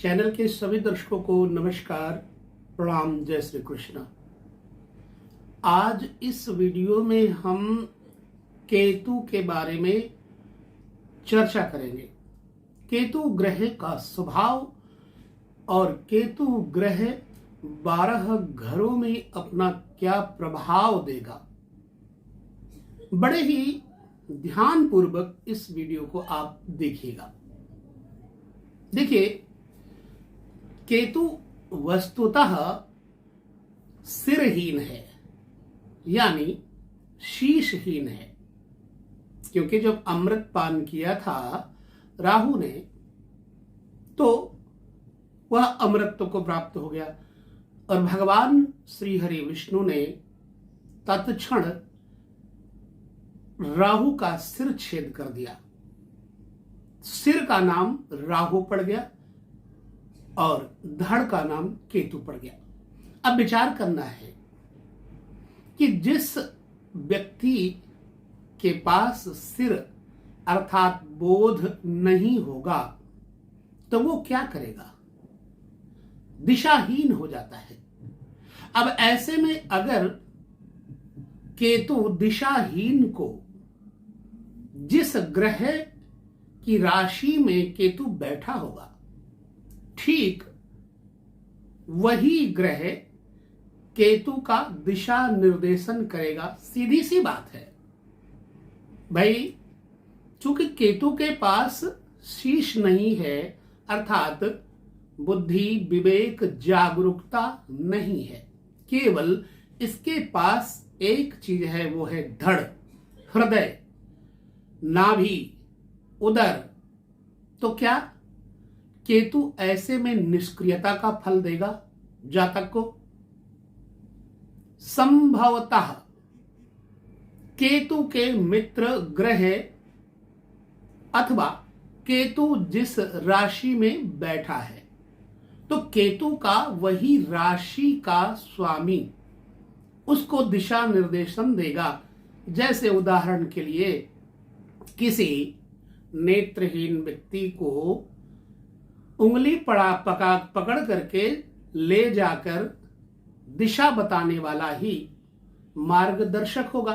Channel के सभी दर्शकों को नमस्कार, प्रणाम, जय श्री कृष्ण। आज इस वीडियो में हम केतु के बारे में चर्चा करेंगे। केतु ग्रह का स्वभाव और केतु ग्रह 12 घरों में अपना क्या प्रभाव देगा। बड़े ही ध्यानपूर्वक इस वीडियो को आप देखिएगा। देखिए, केतु वस्तुतः सिरहीन है, यानी शीशहीन है, क्योंकि जब अमृत पान किया था राहु ने तो वह अमृत को प्राप्त हो गया और भगवान श्री हरि विष्णु ने तत्क्षण राहु का सिर छेद कर दिया। सिर का नाम राहु पड़ गया और धड़ का नाम केतु पड़ गया। अब विचार करना है कि जिस व्यक्ति के पास सिर अर्थात बोध नहीं होगा तो वो क्या करेगा, दिशाहीन हो जाता है। अब ऐसे में अगर केतु दिशाहीन को जिस ग्रह की राशि में केतु बैठा होगा, ठीक वही ग्रह केतु का दिशा निर्देशन करेगा। सीधी सी बात है भाई, चूंकि केतु के पास शीश नहीं है अर्थात बुद्धि, विवेक, जागरूकता नहीं है, केवल इसके पास एक चीज है, वो है धड़, हृदय, नाभि, उदर। तो क्या केतु ऐसे में निष्क्रियता का फल देगा जातक को? संभवतः केतु के मित्र ग्रह अथवा केतु जिस राशि में बैठा है तो केतु का वही राशि का स्वामी उसको दिशा निर्देशन देगा। जैसे उदाहरण के लिए किसी नेत्रहीन व्यक्ति को उंगली पकड़ करके ले जाकर दिशा बताने वाला ही मार्गदर्शक होगा।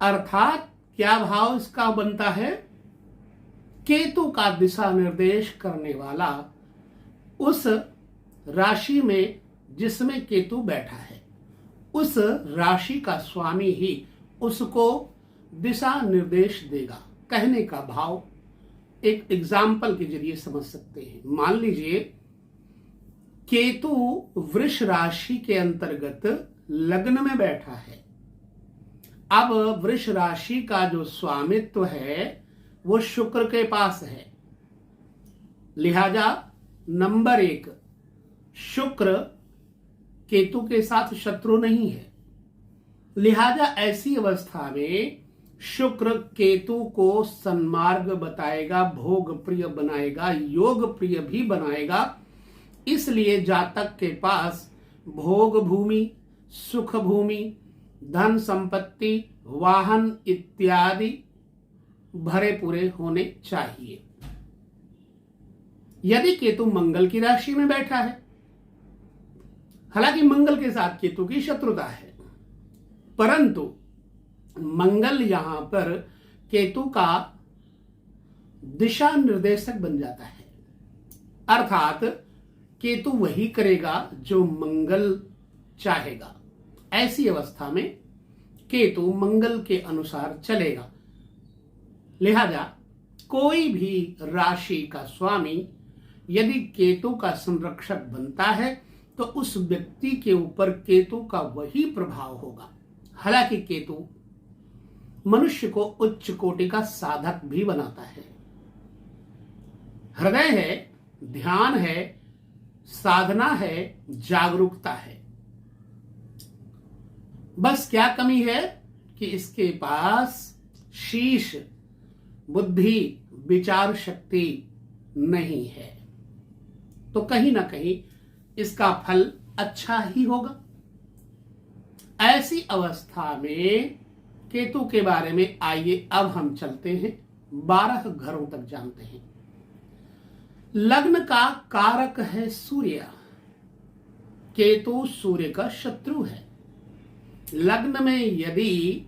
अर्थात क्या भाव इसका बनता है, केतु का दिशा निर्देश करने वाला उस राशि में जिसमें केतु बैठा है, उस राशि का स्वामी ही उसको दिशा निर्देश देगा। कहने का भाव एक एग्जाम्पल के जरिए समझ सकते हैं। मान लीजिए केतु वृष राशि के अंतर्गत लग्न में बैठा है। अब वृष राशि का जो स्वामित्व है वो शुक्र के पास है, लिहाजा नंबर 1, शुक्र केतु के साथ शत्रु नहीं है। लिहाजा ऐसी अवस्था में शुक्र केतु को सन्मार्ग बताएगा, भोग प्रिय बनाएगा, योग प्रिय भी बनाएगा। इसलिए जातक के पास भोग भूमि, सुख भूमि, धन संपत्ति, वाहन इत्यादि भरे पूरे होने चाहिए। यदि केतु मंगल की राशि में बैठा है, हालांकि मंगल के साथ केतु की शत्रुता है, परंतु मंगल यहां पर केतु का दिशा निर्देशक बन जाता है। अर्थात केतु वही करेगा जो मंगल चाहेगा। ऐसी अवस्था में केतु मंगल के अनुसार चलेगा। लिहाजा कोई भी राशि का स्वामी यदि केतु का संरक्षक बनता है तो उस व्यक्ति के ऊपर केतु का वही प्रभाव होगा। हालांकि केतु मनुष्य को उच्च कोटि का साधक भी बनाता है। हृदय है, ध्यान है, साधना है, जागरूकता है। बस क्या कमी है कि इसके पास शीश, बुद्धि, विचार शक्ति नहीं है, तो कहीं ना कहीं इसका फल अच्छा ही होगा। ऐसी अवस्था में केतु के बारे में आइए अब हम चलते हैं, 12 घरों तक जानते हैं। लग्न का कारक है सूर्य। केतु सूर्य का शत्रु है। लग्न में यदि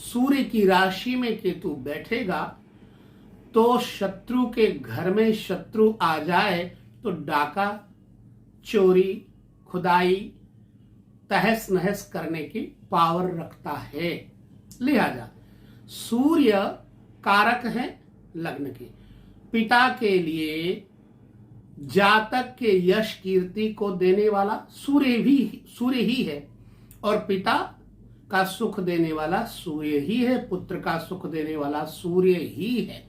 सूर्य की राशि में केतु बैठेगा तो शत्रु के घर में शत्रु आ जाए तो डाका, चोरी, खुदाई, तहस नहस करने की पावर रखता है। लिहाजा सूर्य कारक है लग्न के। पिता के लिए जातक के यश कीर्ति को देने वाला सूर्य ही है, और पिता का सुख देने वाला सूर्य ही है, पुत्र का सुख देने वाला सूर्य ही है।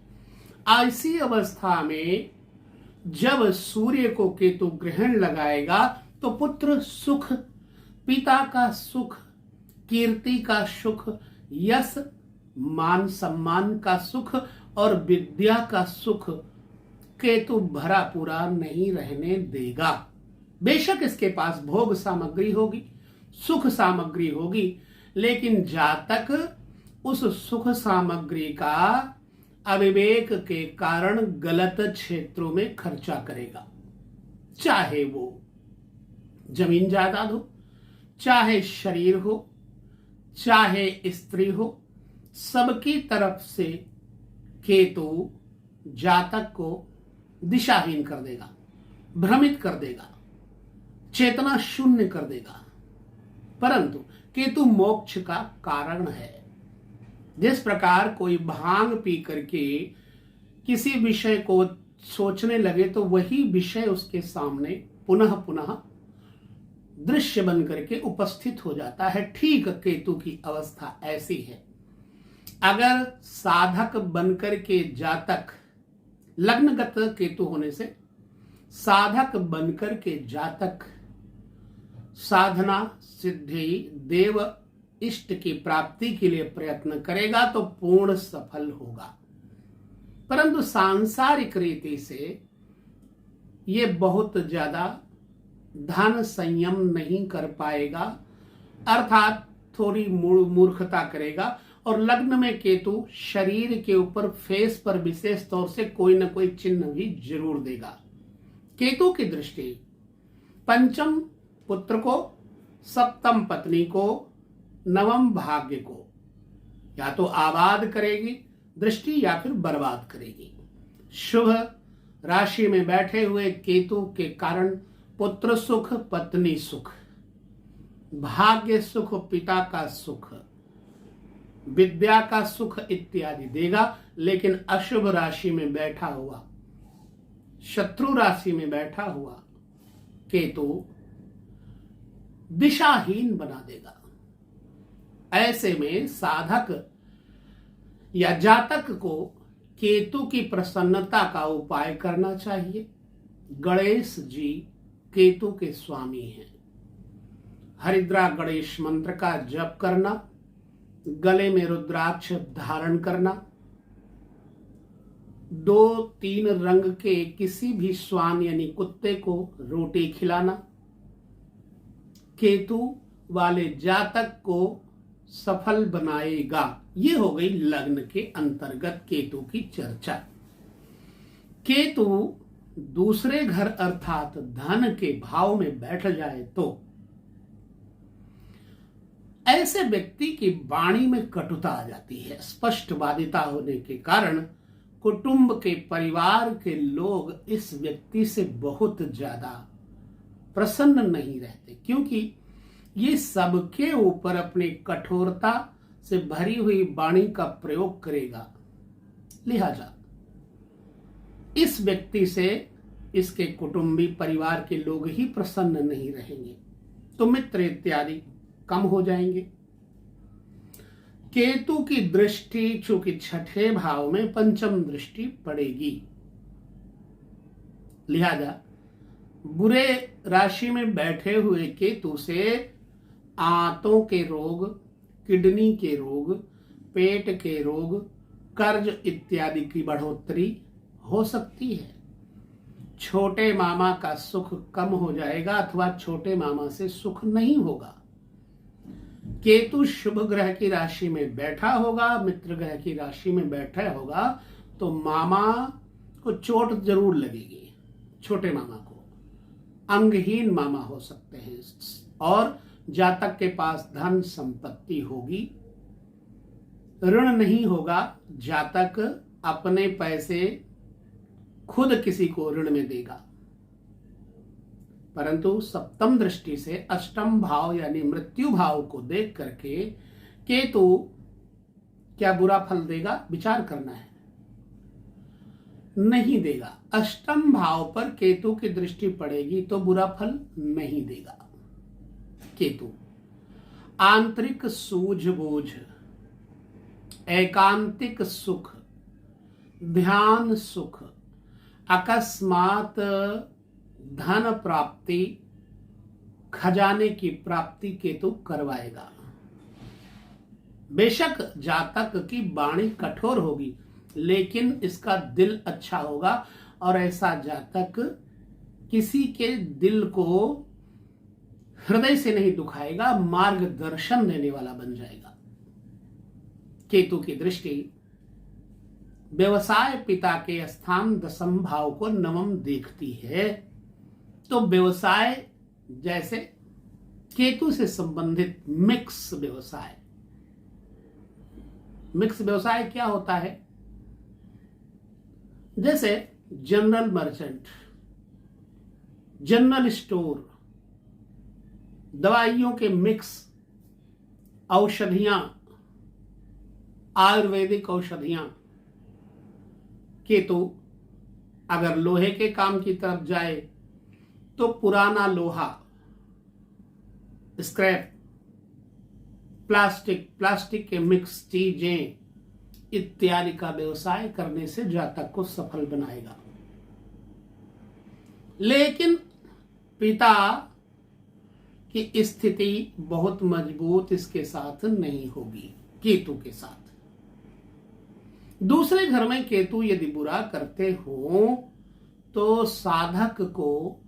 ऐसी अवस्था में जब सूर्य को केतु ग्रहण लगाएगा तो पुत्र सुख, पिता का सुख, कीर्ति का सुख, यश मान सम्मान का सुख और विद्या का सुख केतु भरा पूरा नहीं रहने देगा। बेशक इसके पास भोग सामग्री होगी, सुख सामग्री होगी, लेकिन जातक उस सुख सामग्री का अविवेक के कारण गलत क्षेत्रों में खर्चा करेगा। चाहे वो जमीन जायदाद हो, चाहे शरीर हो, चाहे स्त्री हो, सबकी तरफ से केतु जातक को दिशाहीन कर देगा, भ्रमित कर देगा, चेतना शून्य कर देगा। परंतु केतु मोक्ष का कारण है। जिस प्रकार कोई भांग पी करके किसी विषय को सोचने लगे तो वही विषय उसके सामने पुनः पुनः दृश्य बन करके उपस्थित हो जाता है। ठीक केतु की अवस्था ऐसी है। अगर साधक बनकर के जातक, लग्नगत केतु होने से साधक बनकर के जातक साधना, सिद्धि, देव इष्ट की प्राप्ति के लिए प्रयत्न करेगा तो पूर्ण सफल होगा। परंतु सांसारिक रीति से ये बहुत ज्यादा धन संयम नहीं कर पाएगा, अर्थात थोड़ी मूर्खता करेगा। और लग्न में केतु शरीर के ऊपर, फेस पर विशेष तौर से कोई ना कोई चिन्ह भी जरूर देगा। केतु की दृष्टि पंचम पुत्र को, सप्तम पत्नी को, नवम भाग्य को या तो आबाद करेगी दृष्टि या फिर बर्बाद करेगी। शुभ राशि में बैठे हुए केतु के कारण पुत्र सुख, पत्नी सुख, भाग्य सुख, पिता का सुख, विद्या का सुख इत्यादि देगा। लेकिन अशुभ राशि में बैठा हुआ, शत्रु राशि में बैठा हुआ केतु दिशाहीन बना देगा। ऐसे में साधक या जातक को केतु की प्रसन्नता का उपाय करना चाहिए। गणेश जी केतु के स्वामी हैं। हरिद्रा गणेश मंत्र का जप करना, गले में रुद्राक्ष धारण करना, 2-3 रंग के किसी भी श्वान यानी कुत्ते को रोटी खिलाना केतु वाले जातक को सफल बनाएगा। ये हो गई लग्न के अंतर्गत केतु की चर्चा। केतु दूसरे घर अर्थात धन के भाव में बैठ जाए तो ऐसे व्यक्ति की वाणी में कटुता आ जाती है। स्पष्टवादिता होने के कारण कुटुंब के, परिवार के लोग इस व्यक्ति से बहुत ज्यादा प्रसन्न नहीं रहते, क्योंकि ये सबके ऊपर अपनी कठोरता से भरी हुई वाणी का प्रयोग करेगा। लिहाजा इस व्यक्ति से इसके कुटुंबी, परिवार के लोग ही प्रसन्न नहीं रहेंगे, तो मित्र इत्यादि कम हो जाएंगे। केतु की दृष्टि चूंकि छठे भाव में पंचम दृष्टि पड़ेगी, लिहाजा बुरे राशि में बैठे हुए केतु से आंतों के रोग, किडनी के रोग, पेट के रोग, कर्ज इत्यादि की बढ़ोतरी हो सकती है। छोटे मामा का सुख कम हो जाएगा अथवा छोटे मामा से सुख नहीं होगा। केतु शुभ ग्रह की राशि में बैठा होगा, मित्र ग्रह की राशि में बैठा होगा तो मामा को चोट जरूर लगेगी, छोटे मामा को, अंगहीन मामा हो सकते हैं, और जातक के पास धन संपत्ति होगी, ऋण नहीं होगा। जातक अपने पैसे खुद किसी को ऋण में देगा। परंतु सप्तम दृष्टि से अष्टम भाव यानी मृत्यु भाव को देख करके केतु क्या बुरा फल देगा, विचार करना है। नहीं देगा। अष्टम भाव पर केतु की दृष्टि पड़ेगी तो बुरा फल नहीं देगा। केतु आंतरिक सूझबूझ, एकांतिक सुख, ध्यान सुख, अकस्मात धन प्राप्ति, खजाने की प्राप्ति केतु करवाएगा। बेशक जातक की वाणी कठोर होगी, लेकिन इसका दिल अच्छा होगा, और ऐसा जातक किसी के दिल को हृदय से नहीं दुखाएगा, मार्गदर्शन देने वाला बन जाएगा। केतु की दृष्टि व्यवसाय पिता के स्थान दशम भाव को नवम देखती है, तो व्यवसाय जैसे केतु से संबंधित मिक्स व्यवसाय। मिक्स व्यवसाय क्या होता है? जैसे जनरल मर्चेंट, जनरल स्टोर, दवाइयों के मिक्स, औषधियां, आयुर्वेदिक औषधियां। केतु अगर लोहे के काम की तरफ जाए तो पुराना लोहा, स्क्रैप, प्लास्टिक के मिक्स चीजें इत्यादि का व्यवसाय करने से जातक को सफल बनाएगा। लेकिन पिता की स्थिति बहुत मजबूत इसके साथ नहीं होगी, केतु के साथ। दूसरे घर में केतु यदि बुरा करते हो तो साधक को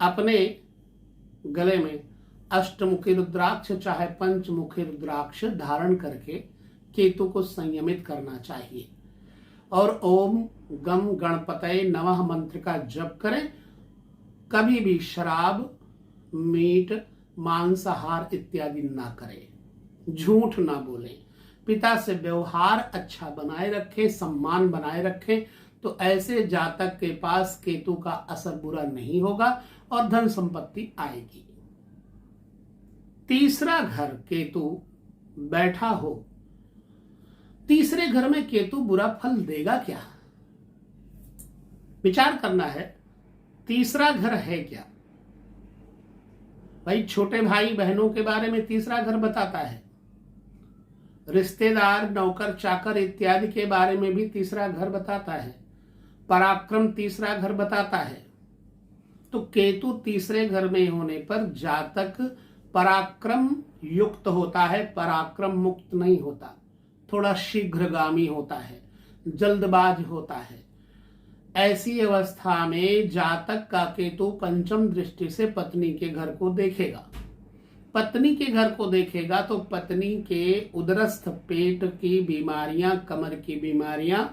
अपने गले में अष्टमुखी रुद्राक्ष चाहे पंचमुखी रुद्राक्ष धारण करके केतु को संयमित करना चाहिए, और ओम गम गणपतये नमः मंत्र का जप करें। कभी भी शराब, मीट, मांसाहार इत्यादि ना करें, झूठ ना बोलें, पिता से व्यवहार अच्छा बनाए रखें, सम्मान बनाए रखें, तो ऐसे जातक के पास केतु का असर बुरा नहीं होगा और धन संपत्ति आएगी। तीसरा घर केतु बैठा हो, तीसरे घर में केतु बुरा फल देगा क्या? विचार करना है। तीसरा घर है क्या? भाई छोटे भाई बहनों के बारे में तीसरा घर बताता है, रिश्तेदार, नौकर चाकर इत्यादि के बारे में भी तीसरा घर बताता है, पराक्रम तीसरा घर बताता है। तो केतु तीसरे घर में होने पर जातक पराक्रम युक्त होता है, पराक्रम मुक्त नहीं होता, थोड़ा शीघ्रगामी होता है, जल्दबाज होता है। ऐसी अवस्था में जातक का केतु पंचम दृष्टि से पत्नी के घर को देखेगा। पत्नी के घर को देखेगा तो पत्नी के उदरस्थ पेट की बीमारियां, कमर की बीमारियां,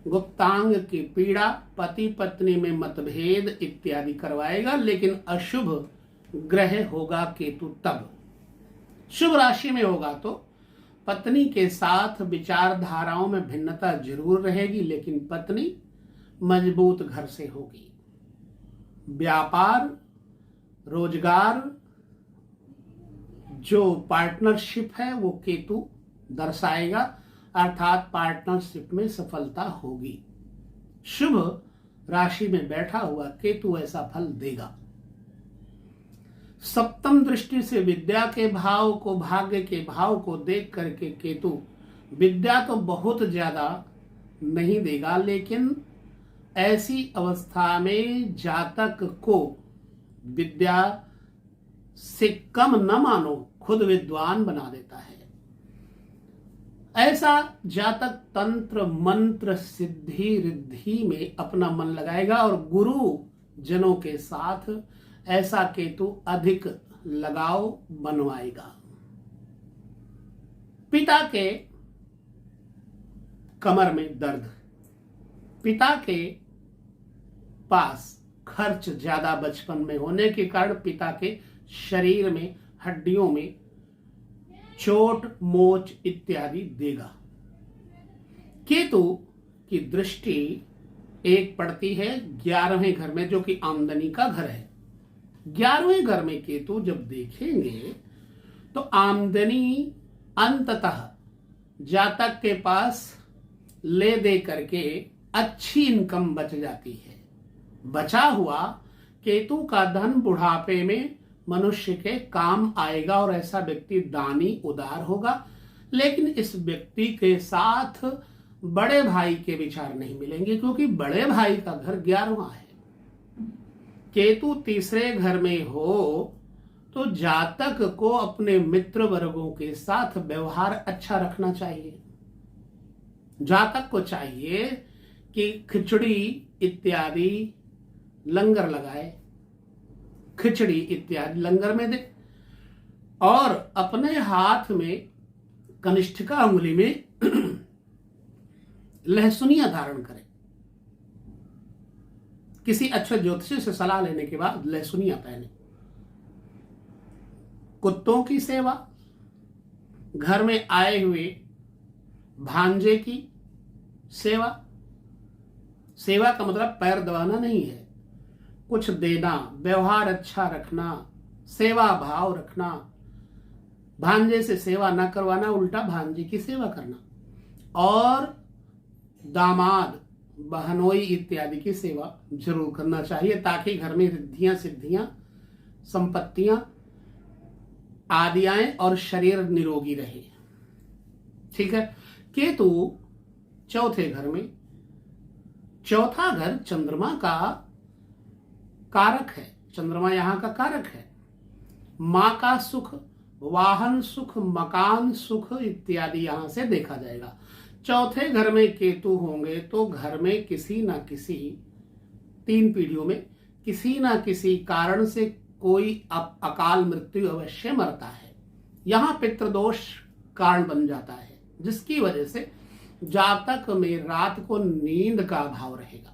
गुप्तांग की पीड़ा, पति पत्नी में मतभेद इत्यादि करवाएगा। लेकिन अशुभ ग्रह होगा केतु तब। शुभ राशि में होगा तो पत्नी के साथ विचारधाराओं में भिन्नता जरूर रहेगी, लेकिन पत्नी मजबूत घर से होगी। व्यापार, रोजगार, जो पार्टनरशिप है वो केतु दर्शाएगा, अर्थात पार्टनरशिप में सफलता होगी। शुभ राशि में बैठा हुआ केतु ऐसा फल देगा। सप्तम दृष्टि से विद्या के भाव को, भाग्य के भाव को देख करके केतु विद्या तो बहुत ज्यादा नहीं देगा, लेकिन ऐसी अवस्था में जातक को विद्या से कम न मानो, खुद विद्वान बना देता है। ऐसा जातक तंत्र मंत्र सिद्धि रिद्धि में अपना मन लगाएगा और गुरु जनों के साथ ऐसा केतु अधिक लगाव बनवाएगा। पिता के कमर में दर्द, पिता के पास खर्च ज्यादा बचपन में होने के कारण पिता के शरीर में, हड्डियों में चोट मोच इत्यादि देगा। केतु की दृष्टि एक पड़ती है 11वें घर में, जो कि आमदनी का घर है। 11वें घर में केतु जब देखेंगे तो आमदनी अंततः जातक के पास ले दे करके अच्छी इनकम बच जाती है। बचा हुआ केतु का धन बुढ़ापे में मनुष्य के काम आएगा और ऐसा व्यक्ति दानी उदार होगा। लेकिन इस व्यक्ति के साथ बड़े भाई के विचार नहीं मिलेंगे, क्योंकि बड़े भाई का घर 11वां है। केतु तीसरे घर में हो तो जातक को अपने मित्र वर्गों के साथ व्यवहार अच्छा रखना चाहिए। जातक को चाहिए कि खिचड़ी इत्यादि लंगर लगाए, खिचड़ी इत्यादि लंगर में दे, और अपने हाथ में कनिष्ठिका उंगली में लहसुनिया धारण करे। किसी अच्छे ज्योतिषी से सलाह लेने के बाद लहसुनिया पहने। कुत्तों की सेवा, घर में आए हुए भांजे की सेवा। सेवा का मतलब पैर दबाना नहीं है, कुछ देना, व्यवहार अच्छा रखना, सेवा भाव रखना। भांजे से सेवा न करवाना, उल्टा भांजे की सेवा करना। और दामाद, बहनोई इत्यादि की सेवा जरूर करना चाहिए, ताकि घर में रिद्धियां सिद्धियां, संपत्तियां आदि आए और शरीर निरोगी रहे। ठीक है। केतु चौथे घर में, चौथा घर चंद्रमा का कारक है। चंद्रमा यहां का कारक है। मां का सुख, वाहन सुख, मकान सुख इत्यादि यहां से देखा जाएगा। चौथे घर में केतु होंगे तो घर में किसी ना किसी 3 पीढ़ियों में किसी ना किसी कारण से कोई अकाल मृत्यु अवश्य मरता है। यहां पितृदोष कारण बन जाता है, जिसकी वजह से जातक में रात को नींद का अभाव रहेगा।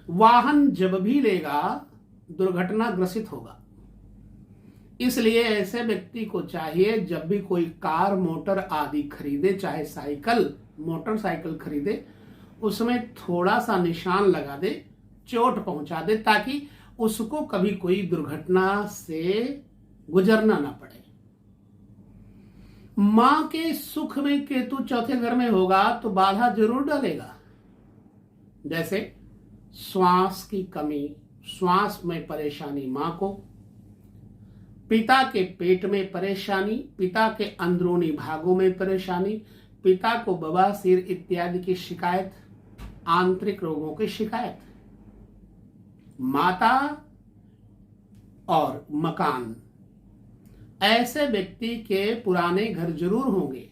वाहन जब भी लेगा दुर्घटना ग्रसित होगा। इसलिए ऐसे व्यक्ति को चाहिए जब भी कोई कार मोटर आदि खरीदे, चाहे साइकिल मोटरसाइकिल खरीदे, उसमें थोड़ा सा निशान लगा दे, चोट पहुंचा दे, ताकि उसको कभी कोई दुर्घटना से गुजरना ना पड़े। मां के सुख में केतु चौथे घर में होगा तो बाधा जरूर डालेगा, जैसे श्वास की कमी, श्वास में परेशानी मां को, पिता के पेट में परेशानी, पिता के अंदरूनी भागों में परेशानी, पिता को बवासीर इत्यादि की शिकायत, आंतरिक रोगों की शिकायत, माता और मकान। ऐसे व्यक्ति के पुराने घर जरूर होंगे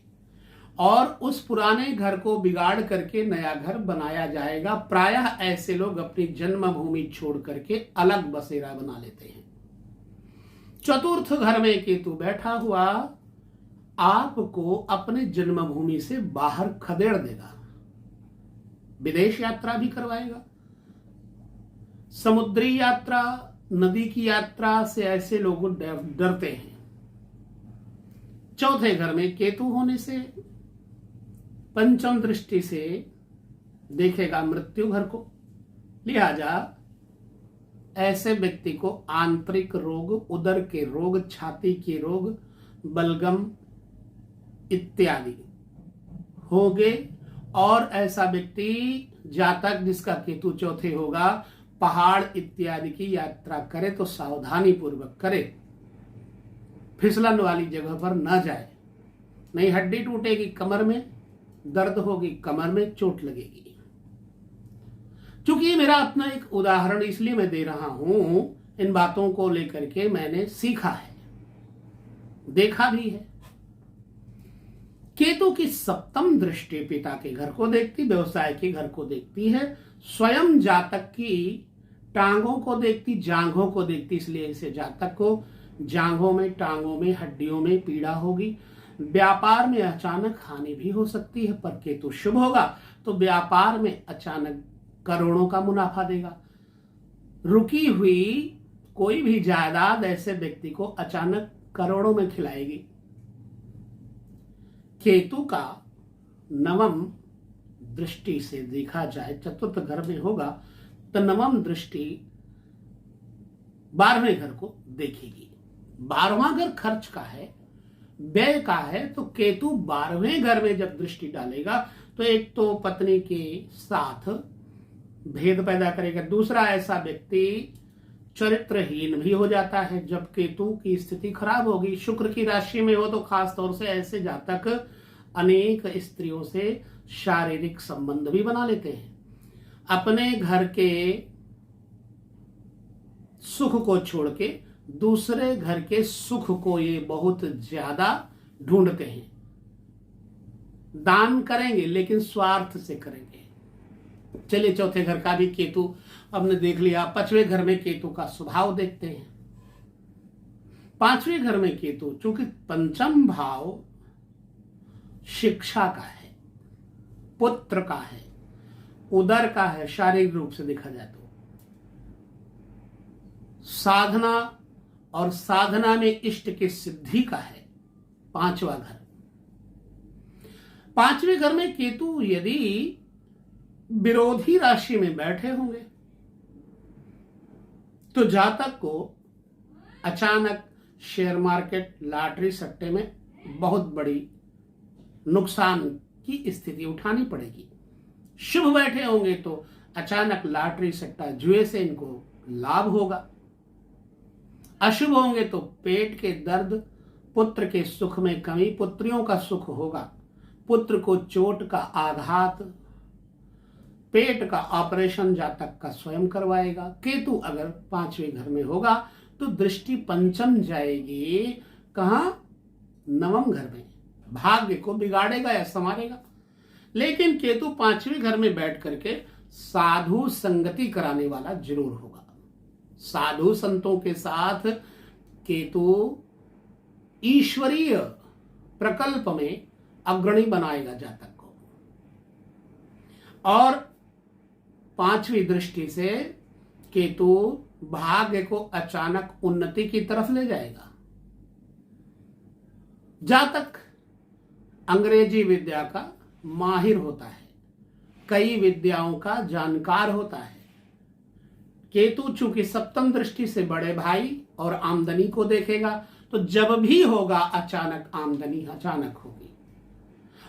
और उस पुराने घर को बिगाड़ करके नया घर बनाया जाएगा। प्रायः ऐसे लोग अपनी जन्मभूमि छोड़ करके अलग बसेरा बना लेते हैं। चतुर्थ घर में केतु बैठा हुआ आपको अपने जन्मभूमि से बाहर खदेड़ देगा। विदेश यात्रा भी करवाएगा, समुद्री यात्रा, नदी की यात्रा से ऐसे लोग डरते हैं। चौथे घर में केतु होने से पंचम दृष्टि से देखेगा मृत्यु घर को, लिहाजा ऐसे व्यक्ति को आंतरिक रोग, उदर के रोग, छाती के रोग, बलगम इत्यादि होंगे। और ऐसा व्यक्ति जातक जिसका केतु चौथे होगा, पहाड़ इत्यादि की यात्रा करे तो सावधानी पूर्वक करे, फिसलन वाली जगह पर न जाए, नहीं हड्डी टूटेगी, कमर में दर्द होगी, कमर में चोट लगेगी। क्योंकि ये मेरा अपना एक उदाहरण इसलिए मैं दे रहा हूं, इन बातों को लेकर के मैंने सीखा है, देखा भी है। केतु की सप्तम दृष्टि पिता के घर को देखती, व्यवसाय के घर को देखती है, स्वयं जातक की टांगों को देखती, जांघों को देखती। इसलिए इसे जातक को जांघों में, टांगों में, हड्डियों में पीड़ा होगी। व्यापार में अचानक हानि भी हो सकती है, पर केतु शुभ होगा तो व्यापार में अचानक करोड़ों का मुनाफा देगा। रुकी हुई कोई भी जायदाद ऐसे व्यक्ति को अचानक करोड़ों में खिलाएगी। केतु का नवम दृष्टि से देखा जाए, चतुर्थ घर में होगा तो नवम दृष्टि 12वें घर को देखेगी। 12वां घर खर्च का है, व्यय का है, तो केतु 12वें घर में जब दृष्टि डालेगा तो एक तो पत्नी के साथ भेद पैदा करेगा, दूसरा ऐसा व्यक्ति चरित्रहीन भी हो जाता है जब केतु की स्थिति खराब होगी। शुक्र की राशि में हो तो खास तौर से ऐसे जातक अनेक स्त्रियों से शारीरिक संबंध भी बना लेते हैं। अपने घर के सुख को छोड़ के दूसरे घर के सुख को ये बहुत ज्यादा ढूंढते हैं। दान करेंगे लेकिन स्वार्थ से करेंगे। चलिए चौथे घर का भी केतु हमने देख लिया। 5वें घर में केतु का स्वभाव देखते हैं। 5वें घर में केतु, चूंकि पंचम भाव शिक्षा का है, पुत्र का है, उदर का है, शारीरिक रूप से देखा जाए तो साधना और साधना में इष्ट की सिद्धि का है 5वां घर। 5वें घर में केतु यदि विरोधी राशि में बैठे होंगे तो जातक को अचानक शेयर मार्केट, लॉटरी, सट्टे में बहुत बड़ी नुकसान की स्थिति उठानी पड़ेगी। शुभ बैठे होंगे तो अचानक लॉटरी, सट्टा, जुए से इनको लाभ होगा। अशुभ होंगे तो पेट के दर्द, पुत्र के सुख में कमी, पुत्रियों का सुख होगा, पुत्र को चोट का आघात, पेट का ऑपरेशन जातक का स्वयं करवाएगा। केतु अगर 5वें घर में होगा तो दृष्टि पंचम जाएगी, कहां? नवम घर में। भाग्य को बिगाड़ेगा या संवारेगा। लेकिन केतु 5वें घर में बैठ करके साधु संगति कराने वाला जरूर होगा। साधु संतों के साथ केतु ईश्वरीय प्रकल्प में अग्रणी बनाएगा जातक को। और 5वीं दृष्टि से केतु भाग्य को अचानक उन्नति की तरफ ले जाएगा। जातक अंग्रेजी विद्या का माहिर होता है, कई विद्याओं का जानकार होता है। केतु चूंकि सप्तम दृष्टि से बड़े भाई और आमदनी को देखेगा तो जब भी होगा अचानक आमदनी अचानक होगी,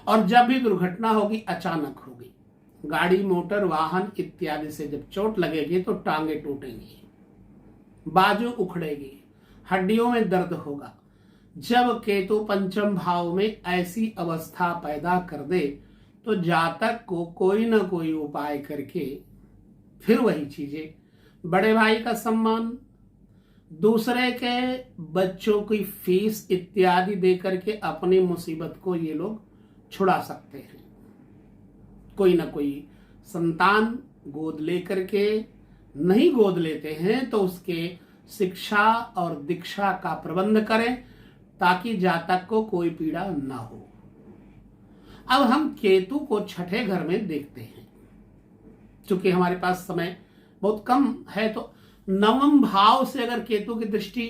और जब भी दुर्घटना होगी अचानक होगी। गाड़ी, मोटर, वाहन इत्यादि से जब चोट लगेगी तो टांगे टूटेंगी, बाजू उखड़ेगी, हड्डियों में दर्द होगा। जब केतु पंचम भाव में ऐसी अवस्था पैदा कर दे तो जातक को कोई ना कोई उपाय करके फिर वही चीजें, बड़े भाई का सम्मान, दूसरे के बच्चों की फीस इत्यादि दे करके अपनी मुसीबत को ये लोग छुड़ा सकते हैं। कोई ना कोई संतान गोद लेकर के, नहीं गोद लेते हैं तो उसके शिक्षा और दीक्षा का प्रबंध करें ताकि जातक को कोई पीड़ा ना हो। अब हम केतु को छठे घर में देखते हैं। चूंकि हमारे पास समय बहुत कम है तो नवम भाव से अगर केतु की दृष्टि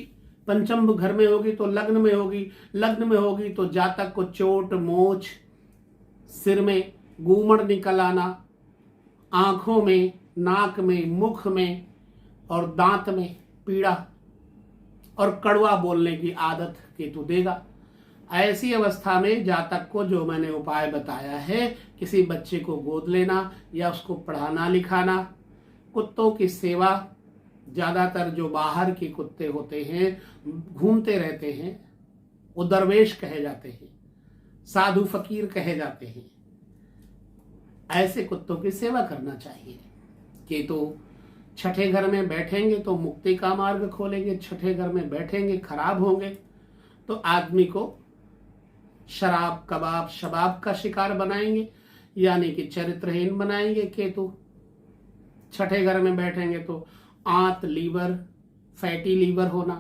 पंचम घर में होगी तो लग्न में होगी, लग्न में होगी तो जातक को चोट, मोच, सिर में गूमड़ निकल आना, आंखों में, नाक में, मुख में और दांत में पीड़ा और कड़वा बोलने की आदत केतु देगा। ऐसी अवस्था में जातक को जो मैंने उपाय बताया है, किसी बच्चे को गोद लेना या उसको पढ़ाना लिखाना, कुत्तों की सेवा, ज्यादातर जो बाहर के कुत्ते होते हैं घूमते रहते हैं वो दरवेश कहे जाते हैं, साधु फकीर कहे जाते हैं, ऐसे कुत्तों की सेवा करना चाहिए। केतु छठे घर में बैठेंगे तो मुक्ति का मार्ग खोलेंगे, छठे घर में बैठेंगे खराब होंगे तो आदमी को शराब, कबाब, शबाब का शिकार बनाएंगे, यानी कि चरित्रहीन बनाएंगे। केतु छठे घर में बैठेंगे तो आंत, लीवर, फैटी लीवर होना,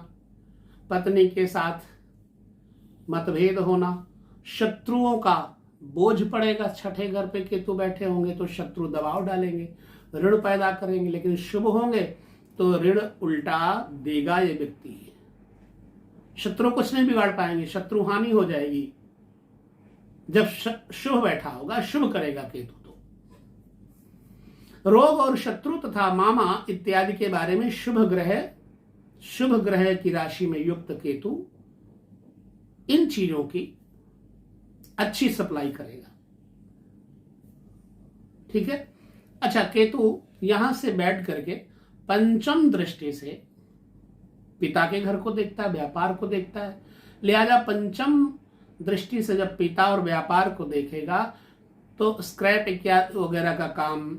पत्नी के साथ मतभेद होना, शत्रुओं का बोझ पड़ेगा। छठे घर पे केतु बैठे होंगे तो शत्रु दबाव डालेंगे, ऋण पैदा करेंगे। लेकिन शुभ होंगे तो ऋण उल्टा देगा ये व्यक्ति। शत्रु कुछ नहीं बिगाड़ पाएंगे, शत्रु हानि हो जाएगी। जब शुभ बैठा होगा, शुभ करेगा केतु। तो रोग और शत्रु तथा मामा इत्यादि के बारे में शुभ ग्रह की राशि में युक्त केतु इन चीजों की अच्छी सप्लाई करेगा। ठीक है। अच्छा, केतु यहां से बैठ करके पंचम दृष्टि से पिता के घर को देखता है, व्यापार को देखता है। लिहाजा पंचम दृष्टि से जब पिता और व्यापार को देखेगा तो स्क्रैप इत्यादि वगैरह का काम,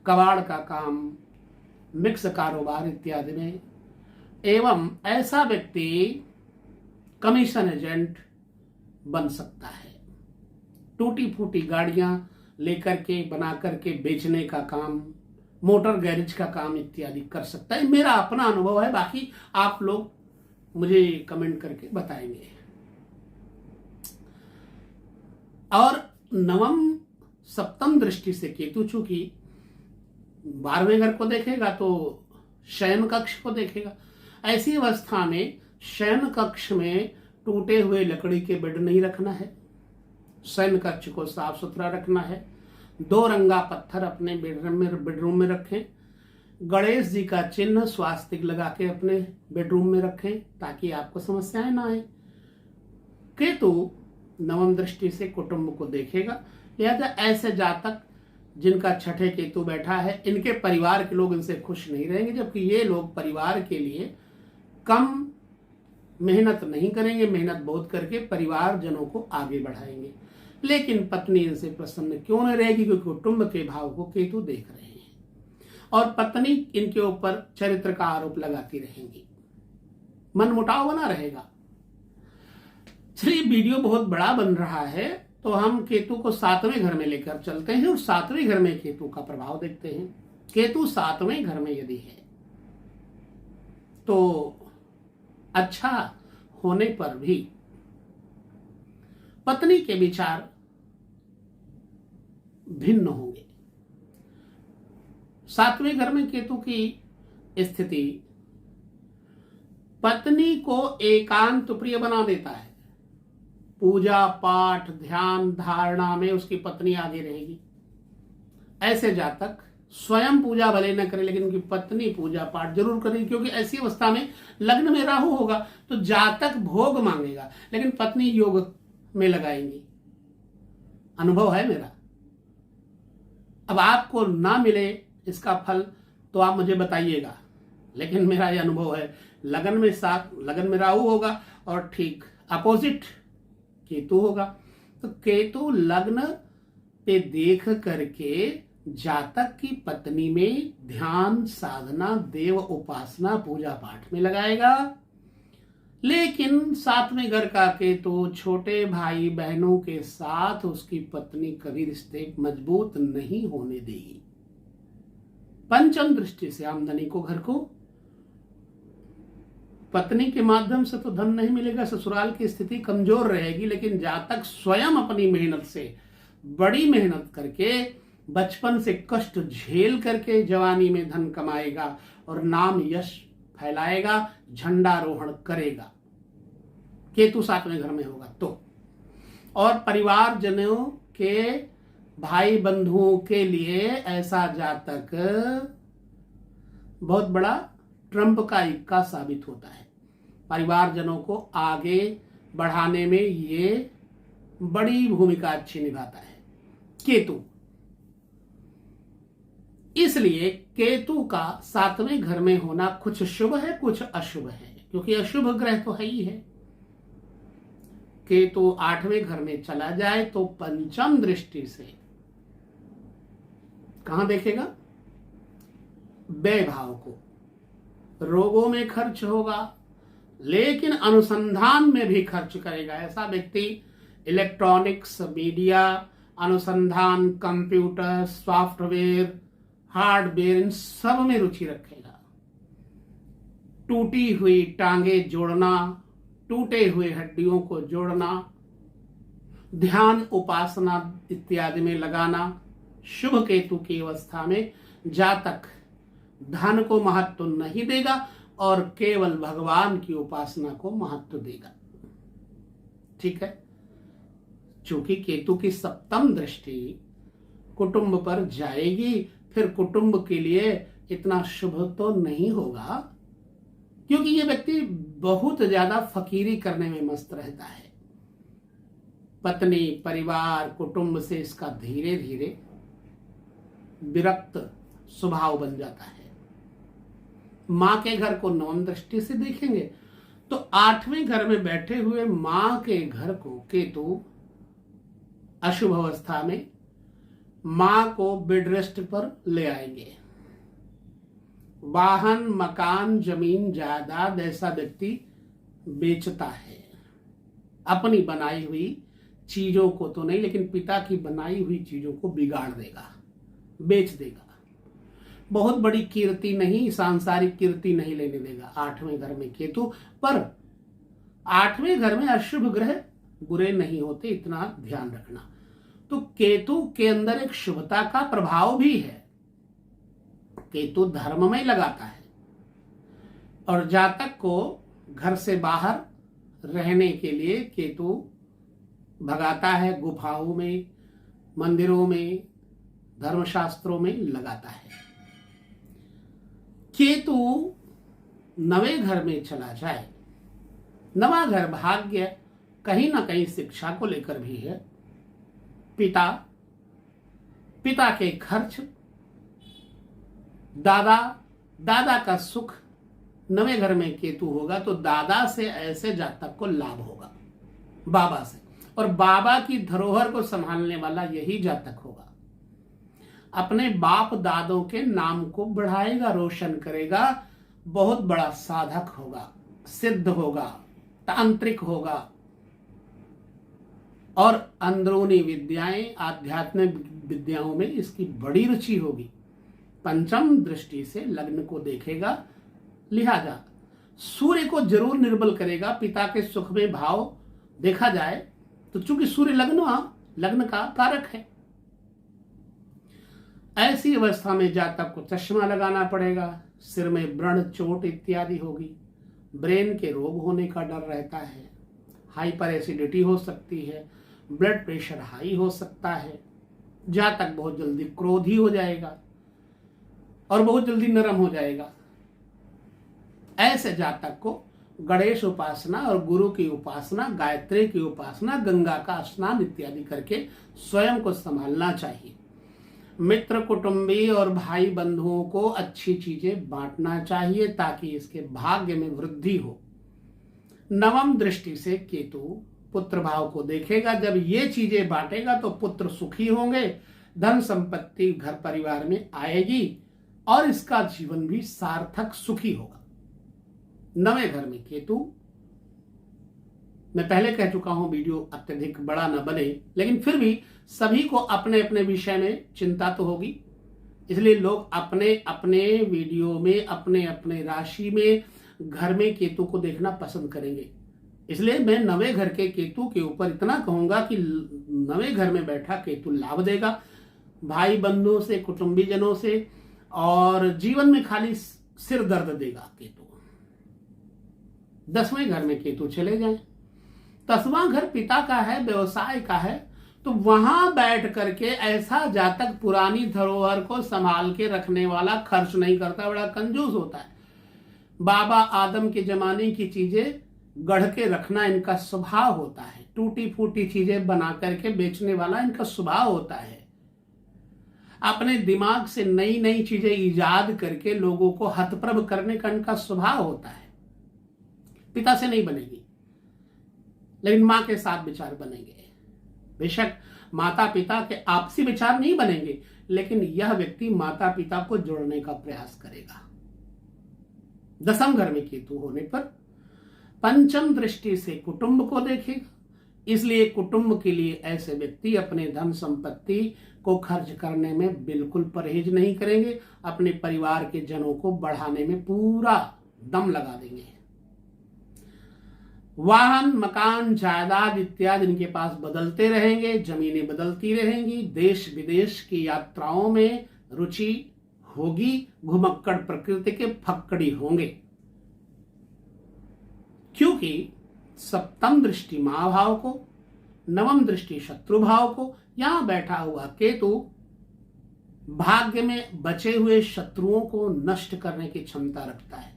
कबाड़ का काम, मिक्स कारोबार इत्यादि में, एवं ऐसा व्यक्ति कमीशन एजेंट बन सकता है। टूटी फूटी गाड़ियां लेकर के बना करके बेचने का काम, मोटर गैरेज का काम इत्यादि कर सकता है। मेरा अपना अनुभव है, बाकी आप लोग मुझे कमेंट करके बताएंगे। और नवम सप्तम दृष्टि से केतु चूंकि 12वें घर को देखेगा तो शयन कक्ष को देखेगा। ऐसी अवस्था में शयन कक्ष में टूटे हुए लकड़ी के बेड नहीं रखना है, शयन कक्ष को साफ सुथरा रखना है। 2 रंगा पत्थर अपने बेडरूम में रखें। गणेश जी का चिन्ह स्वास्तिक लगा के अपने बेडरूम में रखें ताकि आपको समस्याएं ना आए। केतु नवम दृष्टि से कुटुंब को देखेगा। लिहाजा ऐसे जातक जिनका छठे केतु बैठा है, इनके परिवार के लोग इनसे खुश नहीं रहेंगे, जबकि ये लोग परिवार के लिए कम मेहनत नहीं करेंगे, मेहनत बहुत करके परिवार जनों को आगे बढ़ाएंगे। लेकिन पत्नी इनसे प्रसन्न क्यों नहीं रहेगी? क्योंकि कुटुंब के भाव को केतु देख रहे हैं और पत्नी इनके ऊपर चरित्र का आरोप लगाती रहेंगी, मनमुटाव बना रहेगा। चलिए, वीडियो बहुत बड़ा बन रहा है तो हम केतु को 7वें घर में लेकर चलते हैं और 7वें घर में केतु का प्रभाव देखते हैं। केतु 7वें घर में यदि है तो अच्छा होने पर भी पत्नी के विचार भिन्न होंगे। 7वें घर में केतु की स्थिति पत्नी को एकांत प्रिय बना देता है। पूजा पाठ ध्यान धारणा में उसकी पत्नी आगे रहेगी। ऐसे जातक स्वयं पूजा भले न करे लेकिन उनकी पत्नी पूजा पाठ जरूर करेगी, क्योंकि ऐसी अवस्था में लग्न में राहु होगा तो जातक भोग मांगेगा लेकिन पत्नी योग में लगाएंगी। अनुभव है मेरा। अब आपको ना मिले इसका फल तो आप मुझे बताइएगा, लेकिन मेरा यह अनुभव है। लगन में राहु होगा और ठीक अपोजिट केतु होगा। तो केतु लग्न पे देख करके जातक की पत्नी में ध्यान साधना देव उपासना पूजा पाठ में लगाएगा। लेकिन 7वें घर का केतु छोटे भाई बहनों के साथ उसकी पत्नी कभी रिश्ते मजबूत नहीं होने देगी। पंचम दृष्टि से आमदनी को घर को पत्नी के माध्यम से तो धन नहीं मिलेगा, ससुराल की स्थिति कमजोर रहेगी, लेकिन जातक स्वयं अपनी मेहनत से बड़ी मेहनत करके बचपन से कष्ट झेल करके जवानी में धन कमाएगा और नाम यश फैलाएगा, झंडारोहण करेगा। केतु 7वें घर में होगा तो। और परिवार जनों के भाई बंधुओं के लिए ऐसा जातक बहुत बड़ा ट्रम्प का इक्का साबित होता है। परिवार जनों को आगे बढ़ाने में ये बड़ी भूमिका अच्छी निभाता है केतु। इसलिए केतु का 7वें घर में होना कुछ शुभ है कुछ अशुभ है, क्योंकि अशुभ ग्रह तो है ही है। केतु 8वें घर में चला जाए तो पंचम दृष्टि से कहां देखेगा? व्यय भाव को। रोगों में खर्च होगा लेकिन अनुसंधान में भी खर्च करेगा। ऐसा व्यक्ति इलेक्ट्रॉनिक्स, मीडिया, अनुसंधान, कंप्यूटर, सॉफ्टवेयर, हार्डवेयर, इन सब में रुचि रखेगा। टूटी हुई टांगे जोड़ना, टूटे हुए हड्डियों को जोड़ना, ध्यान उपासना इत्यादि में लगाना। शुभ केतु की अवस्था में जातक धन को महत्व नहीं देगा और केवल भगवान की उपासना को महत्व देगा। ठीक है, चूंकि केतु की सप्तम दृष्टि कुटुंब पर जाएगी, फिर कुटुंब के लिए इतना शुभ तो नहीं होगा, क्योंकि ये व्यक्ति बहुत ज्यादा फकीरी करने में मस्त रहता है। पत्नी, परिवार, कुटुंब से इसका धीरे धीरे विरक्त स्वभाव बन जाता है। मां के घर को नवम दृष्टि से देखेंगे तो 8वें घर में बैठे हुए मां के घर को केतु अशुभ अवस्था में मां को बेड रेस्ट पर ले आएंगे। वाहन, मकान, जमीन, जायदाद ऐसा व्यक्ति बेचता है। अपनी बनाई हुई चीजों को तो नहीं, लेकिन पिता की बनाई हुई चीजों को बिगाड़ देगा, बेच देगा। बहुत बड़ी कीर्ति नहीं, सांसारिक कीर्ति नहीं लेने देगा 8वें घर में केतु। पर 8वें घर में अशुभ ग्रह बुरे नहीं होते, इतना ध्यान रखना। तो केतु के अंदर एक शुभता का प्रभाव भी है। केतु धर्म में लगाता है और जातक को घर से बाहर रहने के लिए केतु भगाता है, गुफाओं में, मंदिरों में, धर्मशास्त्रों में लगाता है। केतु 9वें घर में चला जाए, 9वां घर भाग्य कहीं ना कहीं शिक्षा को लेकर भी है। पिता के खर्च, दादा का सुख। 9वें घर में केतु होगा तो दादा से ऐसे जातक को लाभ होगा, बाबा से, और बाबा की धरोहर को संभालने वाला यही जातक होगा। अपने बाप दादों के नाम को बढ़ाएगा, रोशन करेगा, बहुत बड़ा साधक होगा, सिद्ध होगा, तांत्रिक होगा और अंदरूनी विद्याएं, आध्यात्मिक विद्याओं में इसकी बड़ी रुचि होगी। पंचम दृष्टि से लग्न को देखेगा, लिहाजा सूर्य को जरूर निर्बल करेगा। पिता के सुख में भाव देखा जाए तो चूंकि सूर्य लग्न का कारक है, ऐसी अवस्था में जातक को चश्मा लगाना पड़ेगा, सिर में व्रण, चोट इत्यादि होगी, ब्रेन के रोग होने का डर रहता है, हाइपर एसिडिटी हो सकती है, ब्लड प्रेशर हाई हो सकता है, जातक बहुत जल्दी क्रोधी हो जाएगा और बहुत जल्दी नरम हो जाएगा। ऐसे जातक को गणेश उपासना और गुरु की उपासना, गायत्री की उपासना, गंगा का स्नान इत्यादि करके स्वयं को संभालना चाहिए। मित्र, कुटुंबी और भाई बंधुओं को अच्छी चीजें बांटना चाहिए ताकि इसके भाग्य में वृद्धि हो। 9वीं दृष्टि से केतु पुत्र भाव को देखेगा। जब ये चीजें बांटेगा तो पुत्र सुखी होंगे, धन संपत्ति घर परिवार में आएगी और इसका जीवन भी सार्थक सुखी होगा। 9वें घर में केतु, मैं पहले कह चुका हूं वीडियो अत्यधिक बड़ा न बने, लेकिन फिर भी सभी को अपने अपने विषय में चिंता तो होगी, इसलिए लोग अपने अपने वीडियो में, अपने अपने राशि में घर में केतु को देखना पसंद करेंगे। इसलिए मैं 9वें घर के केतु के ऊपर इतना कहूंगा कि 9वें घर में बैठा केतु लाभ देगा, भाई बंधुओं से, कुटुंबी जनों से, और जीवन में खाली सिर दर्द देगा केतु। 10वें घर में केतु चले जाएं, 10वां घर पिता का है, व्यवसाय का है, तो वहां बैठ करके ऐसा जातक पुरानी धरोहर को संभाल के रखने वाला, खर्च नहीं करता, बड़ा कंजूस होता है। बाबा आदम के जमाने की चीजें गढ़ के रखना इनका स्वभाव होता है, टूटी फूटी चीजें बना करके बेचने वाला इनका स्वभाव होता है। अपने दिमाग से नई नई चीजें ईजाद करके लोगों को हतप्रभ करने का इनका स्वभाव होता है। पिता से नहीं बनेगी, लेकिन मां के साथ विचार बनेंगे। बेशक माता पिता के आपसी विचार नहीं बनेंगे, लेकिन यह व्यक्ति माता पिता को जोड़ने का प्रयास करेगा। 10वें घर में केतु होने पर पंचम दृष्टि से कुटुंब को देखेगा, इसलिए कुटुंब के लिए ऐसे व्यक्ति अपने धन संपत्ति को खर्च करने में बिल्कुल परहेज नहीं करेंगे, अपने परिवार के जनों को बढ़ाने में पूरा दम लगा देंगे। वाहन, मकान, जायदाद इत्यादि इनके पास बदलते रहेंगे, जमीनें बदलती रहेंगी, देश विदेश की यात्राओं में रुचि होगी, घुमक्कड़ प्रकृति के फक्कड़ी होंगे, क्योंकि सप्तम दृष्टि महाभाव को, नवम दृष्टि शत्रु भाव को, यहां बैठा हुआ केतु भाग्य में बचे हुए शत्रुओं को नष्ट करने की क्षमता रखता है।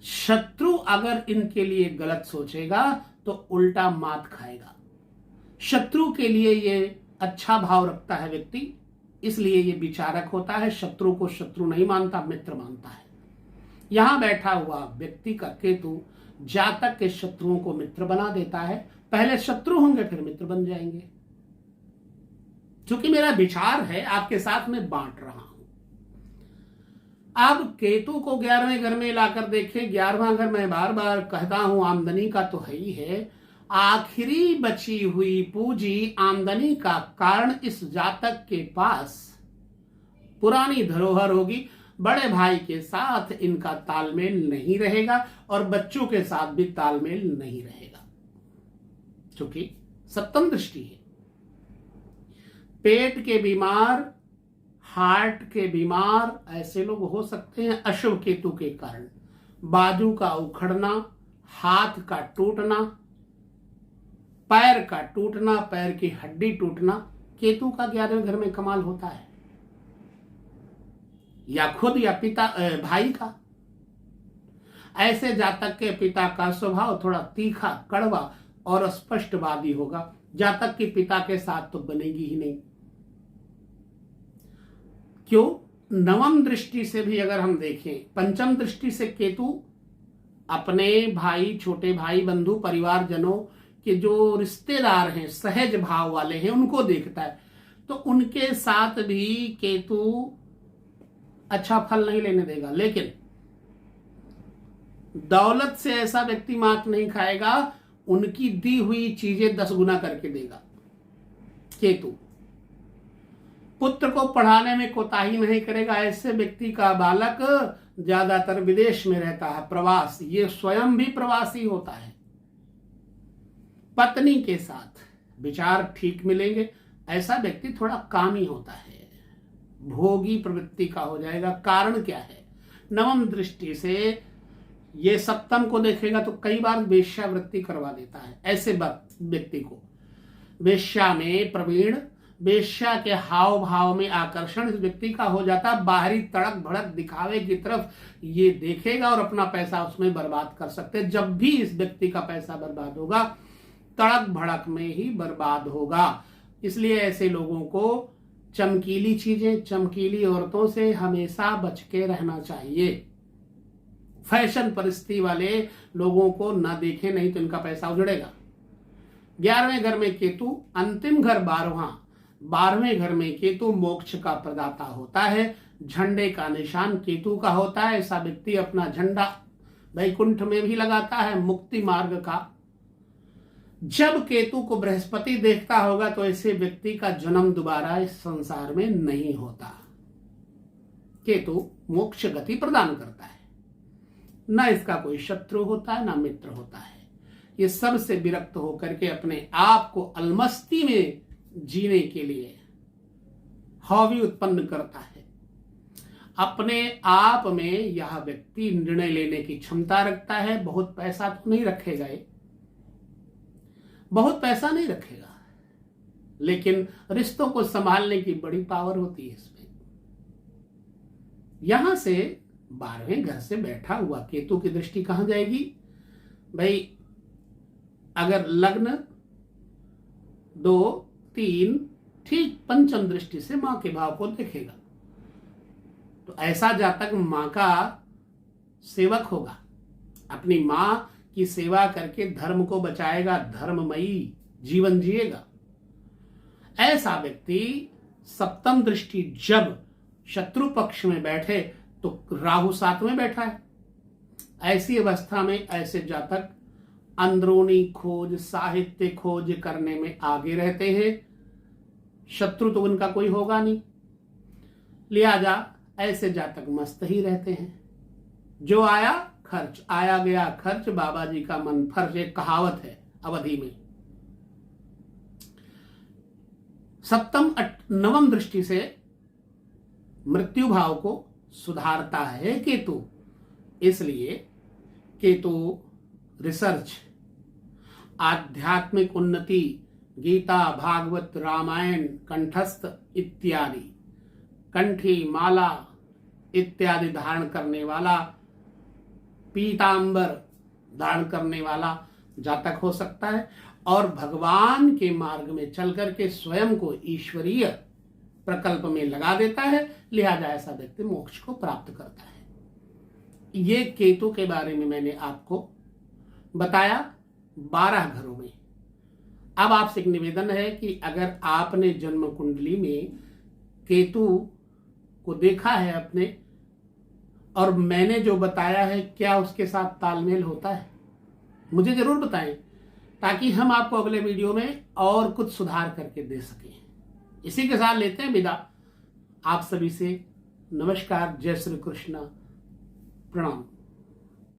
शत्रु अगर इनके लिए गलत सोचेगा तो उल्टा मात खाएगा। शत्रु के लिए ये अच्छा भाव रखता है व्यक्ति, इसलिए ये विचारक होता है। शत्रु को शत्रु नहीं मानता, मित्र मानता है। यहां बैठा हुआ व्यक्ति का केतु जातक के शत्रुओं को मित्र बना देता है। पहले शत्रु होंगे फिर मित्र बन जाएंगे। क्योंकि मेरा विचार है आपके साथ में बांट रहा हूं। अब केतु को 11वें घर में लाकर देखें। 11वां घर मैं बार बार कहता हूं आमदनी का तो है ही है। आखिरी बची हुई पूंजी आमदनी का कारण इस जातक के पास पुरानी धरोहर होगी। बड़े भाई के साथ इनका तालमेल नहीं रहेगा और बच्चों के साथ भी तालमेल नहीं रहेगा, क्योंकि सप्तम दृष्टि है। पेट के बीमार, हार्ट के बीमार ऐसे लोग हो सकते हैं अशुभ केतु के कारण। बाजू का उखड़ना, हाथ का टूटना, पैर का टूटना, पैर की हड्डी टूटना केतु का 11वें घर में कमाल होता है। या खुद या पिता भाई का। ऐसे जातक के पिता का स्वभाव थोड़ा तीखा, कड़वा और स्पष्टवादी होगा। जातक के पिता के साथ तो बनेगी ही नहीं। क्यों? नवम दृष्टि से भी अगर हम देखें, पंचम दृष्टि से केतु अपने भाई, छोटे भाई, बंधु, परिवारजनों के जो रिश्तेदार हैं, सहज भाव वाले हैं, उनको देखता है। तो उनके साथ भी केतु अच्छा फल नहीं लेने देगा। लेकिन दौलत से ऐसा व्यक्ति मात नहीं खाएगा, उनकी दी हुई चीजें 10 गुना करके देगा केतु। पुत्र को पढ़ाने में कोताही नहीं करेगा। ऐसे व्यक्ति का बालक ज्यादातर विदेश में रहता है, प्रवास, ये स्वयं भी प्रवासी होता है। पत्नी के साथ विचार ठीक मिलेंगे। ऐसा व्यक्ति थोड़ा कामी होता है, भोगी प्रवृत्ति का हो जाएगा। कारण क्या है? नवम दृष्टि से ये सप्तम को देखेगा तो कई बार वेश्यावृत्ति करवा देता है। ऐसे व्यक्ति को वेश्या में प्रवीण, वेश्या के हाव भाव में आकर्षण इस व्यक्ति का हो जाता है। बाहरी तड़क भड़क दिखावे की तरफ ये देखेगा और अपना पैसा उसमें बर्बाद कर सकते हैं। जब भी इस व्यक्ति का पैसा बर्बाद होगा, तड़क भड़क में ही बर्बाद होगा। इसलिए ऐसे लोगों को चमकीली चीजें, चमकीली औरतों से हमेशा बच के रहना चाहिए। फैशन परिस्थिति वाले लोगों को ना देखें, नहीं तो इनका पैसा उजड़ेगा। 11वें घर में केतु, अंतिम घर 12वें घर में केतु मोक्ष का प्रदाता होता है। झंडे का निशान केतु का होता है। ऐसा व्यक्ति अपना झंडा वैकुंठ में भी लगाता है, मुक्ति मार्ग का। जब केतु को बृहस्पति देखता होगा तो ऐसे व्यक्ति का जन्म दोबारा इस संसार में नहीं होता। केतु मोक्ष गति प्रदान करता है। न इसका कोई शत्रु होता है, न मित्र होता है। ये सब से विरक्त होकर के अपने आप को अलमस्ती में जीने के लिए हॉबी उत्पन्न करता है। अपने आप में यह व्यक्ति निर्णय लेने की क्षमता रखता है। बहुत पैसा तो नहीं रखेगा, बहुत पैसा नहीं रखेगा, लेकिन रिश्तों को संभालने की बड़ी पावर होती है इसमें। यहां से 12वें घर से बैठा हुआ केतु की दृष्टि कहां जाएगी? भाई अगर लग्न 2, 3 ठीक पंचम दृष्टि से मां के भाव को देखेगा तो ऐसा जातक मां का सेवक होगा। अपनी मां की सेवा करके धर्म को बचाएगा, धर्ममयी जीवन जिएगा। ऐसा व्यक्ति सप्तम दृष्टि जब शत्रु पक्ष में बैठे तो राहु 7 में बैठा है। ऐसी अवस्था में ऐसे जातक अंदरूनी खोज, साहित्य खोज करने में आगे रहते हैं। शत्रु तो उनका कोई होगा नहीं, लिहाजा ऐसे जातक मस्त ही रहते हैं। जो आया खर्च, आया गया खर्च, बाबा जी का मन फर्ज, एक कहावत है अवधि में। सप्तम नवम दृष्टि से मृत्यु भाव को सुधारता है केतु। इसलिए केतु रिसर्च, आध्यात्मिक उन्नति, गीता, भागवत, रामायण, कंठस्थ इत्यादि, कंठी, माला इत्यादि धारण करने वाला, पीतांबर धारण करने वाला जातक हो सकता है और भगवान के मार्ग में चल करके स्वयं को ईश्वरीय प्रकल्प में लगा देता है, लिहाजा ऐसा व्यक्ति मोक्ष को प्राप्त करता है। ये केतु के बारे में मैंने आपको बताया 12 घरों में। अब आपसे एक निवेदन है कि अगर आपने जन्म कुंडली में केतु को देखा है अपने, और मैंने जो बताया है क्या उसके साथ तालमेल होता है, मुझे जरूर बताएं, ताकि हम आपको अगले वीडियो में और कुछ सुधार करके दे सकें। इसी के साथ लेते हैं विदा आप सभी से। नमस्कार, जय श्री कृष्ण, प्रणाम।